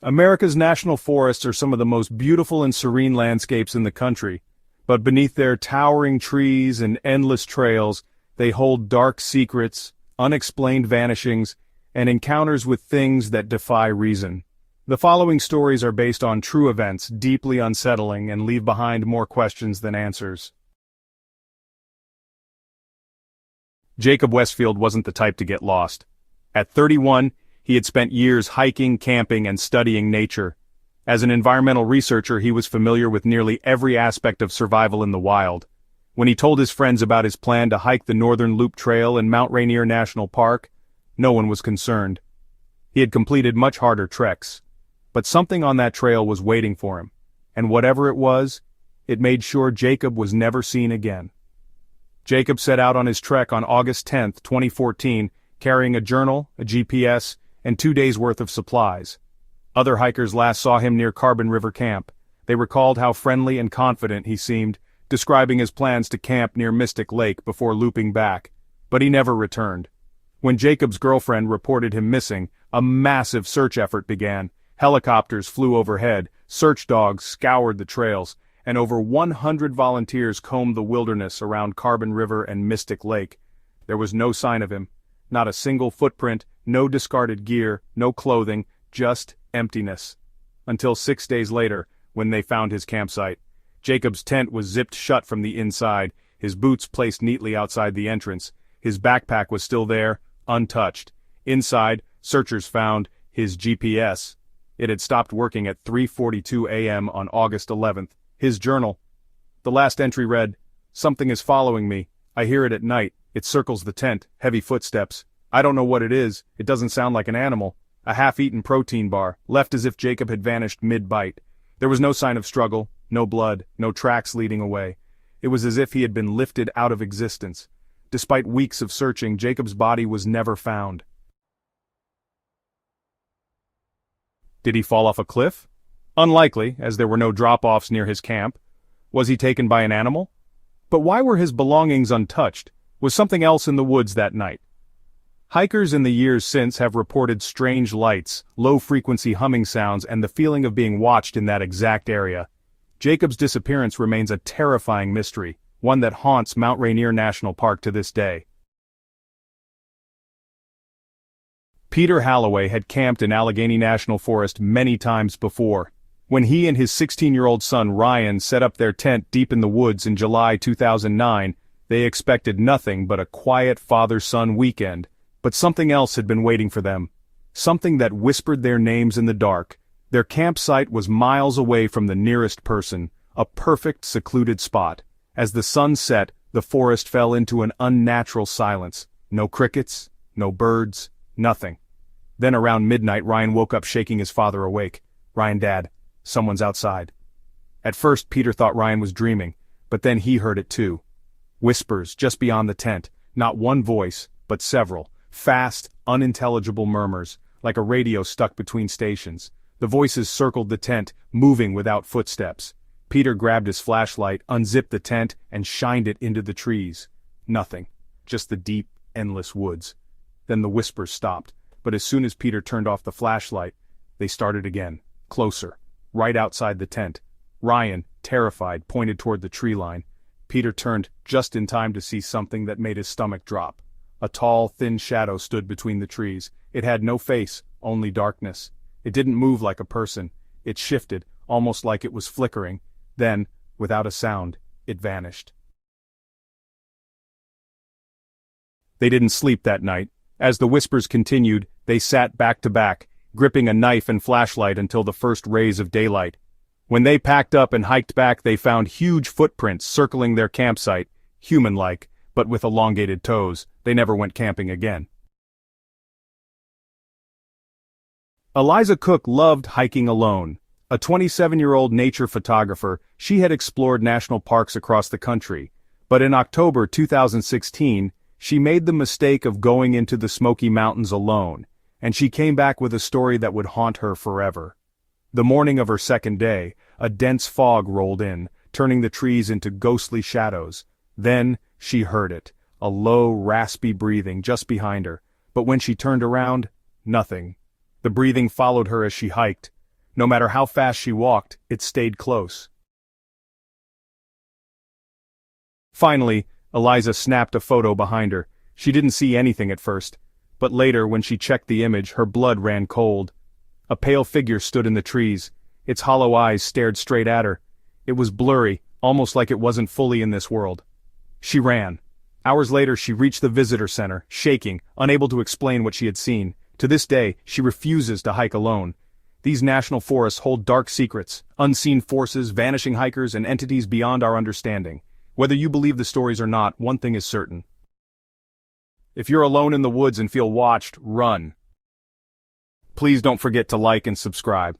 America's national forests are some of the most beautiful and serene landscapes in the country, but beneath their towering trees and endless trails, they hold dark secrets, unexplained vanishings, and encounters with things that defy reason. The following stories are based on true events, deeply unsettling, and leave behind more questions than answers. Jacob Westfield wasn't the type to get lost. At 31, he had spent years hiking, camping, and studying nature. As an environmental researcher, he was familiar with nearly every aspect of survival in the wild. When he told his friends about his plan to hike the Northern Loop Trail in Mount Rainier National Park, no one was concerned. He had completed much harder treks. But something on that trail was waiting for him, and whatever it was, it made sure Jacob was never seen again. Jacob set out on his trek on August 10, 2014, carrying a journal, a GPS, and 2 days' worth of supplies. Other hikers last saw him near Carbon River Camp. They recalled how friendly and confident he seemed, describing his plans to camp near Mystic Lake before looping back, but he never returned. When Jacob's girlfriend reported him missing, a massive search effort began. Helicopters flew overhead, search dogs scoured the trails, and over 100 volunteers combed the wilderness around Carbon River and Mystic Lake. There was no sign of him. Not a single footprint, no discarded gear, no clothing, just emptiness. Until 6 days later, when they found his campsite. Jacob's tent was zipped shut from the inside, his boots placed neatly outside the entrance. His backpack was still there, untouched. Inside, searchers found his GPS. It had stopped working at 3:42 a.m. on August 11th. His journal. The last entry read, "Something is following me. I hear it at night. It circles the tent, heavy footsteps. I don't know what it is. It doesn't sound like an animal." A half-eaten protein bar, left as if Jacob had vanished mid-bite. There was no sign of struggle, no blood, no tracks leading away. It was as if he had been lifted out of existence. Despite weeks of searching, Jacob's body was never found. Did he fall off a cliff? Unlikely, as there were no drop-offs near his camp. Was he taken by an animal? But why were his belongings untouched? Was something else in the woods that night? Hikers in the years since have reported strange lights, low-frequency humming sounds, and the feeling of being watched in that exact area. Jacob's disappearance remains a terrifying mystery, one that haunts Mount Rainier National Park to this day. Peter Halloway had camped in Allegheny National Forest many times before. When he and his 16-year-old son Ryan set up their tent deep in the woods in July 2009, they expected nothing but a quiet father-son weekend. But something else had been waiting for them. Something that whispered their names in the dark. Their campsite was miles away from the nearest person, a perfect secluded spot. As the sun set, the forest fell into an unnatural silence. No crickets, no birds, nothing. Then around midnight Ryan woke up shaking his father awake. "Ryan, Dad, someone's outside." At first Peter thought Ryan was dreaming, but then he heard it too. Whispers just beyond the tent, not one voice, but several. Fast, unintelligible murmurs, like a radio stuck between stations. The voices circled the tent, moving without footsteps. Peter grabbed his flashlight, unzipped the tent, and shined it into the trees. Nothing. Just the deep, endless woods. Then the whispers stopped, but as soon as Peter turned off the flashlight, they started again, closer, right outside the tent. Ryan, terrified, pointed toward the tree line. Peter turned just in time to see something that made his stomach drop. A tall, thin shadow stood between the trees. It had no face, only darkness. It didn't move like a person. It shifted, almost like it was flickering. Then, without a sound, it vanished. They didn't sleep that night. As the whispers continued, they sat back to back, gripping a knife and flashlight until the first rays of daylight. When they packed up and hiked back, they found huge footprints circling their campsite, human-like, but with elongated toes. They never went camping again. Eliza Cook loved hiking alone. A 27-year-old nature photographer, she had explored national parks across the country. But in October 2016, she made the mistake of going into the Smoky Mountains alone, and she came back with a story that would haunt her forever. The morning of her second day, a dense fog rolled in, turning the trees into ghostly shadows. Then, she heard it, a low, raspy breathing just behind her, but when she turned around, nothing. The breathing followed her as she hiked. No matter how fast she walked, it stayed close. Finally, Eliza snapped a photo behind her. She didn't see anything at first, but later when she checked the image, her blood ran cold. A pale figure stood in the trees. Its hollow eyes stared straight at her. It was blurry, almost like it wasn't fully in this world. She ran. Hours later she reached the visitor center, shaking, unable to explain what she had seen. To this day, she refuses to hike alone. These national forests hold dark secrets, unseen forces, vanishing hikers, and entities beyond our understanding. Whether you believe the stories or not, one thing is certain. If you're alone in the woods and feel watched, run. Please don't forget to like and subscribe.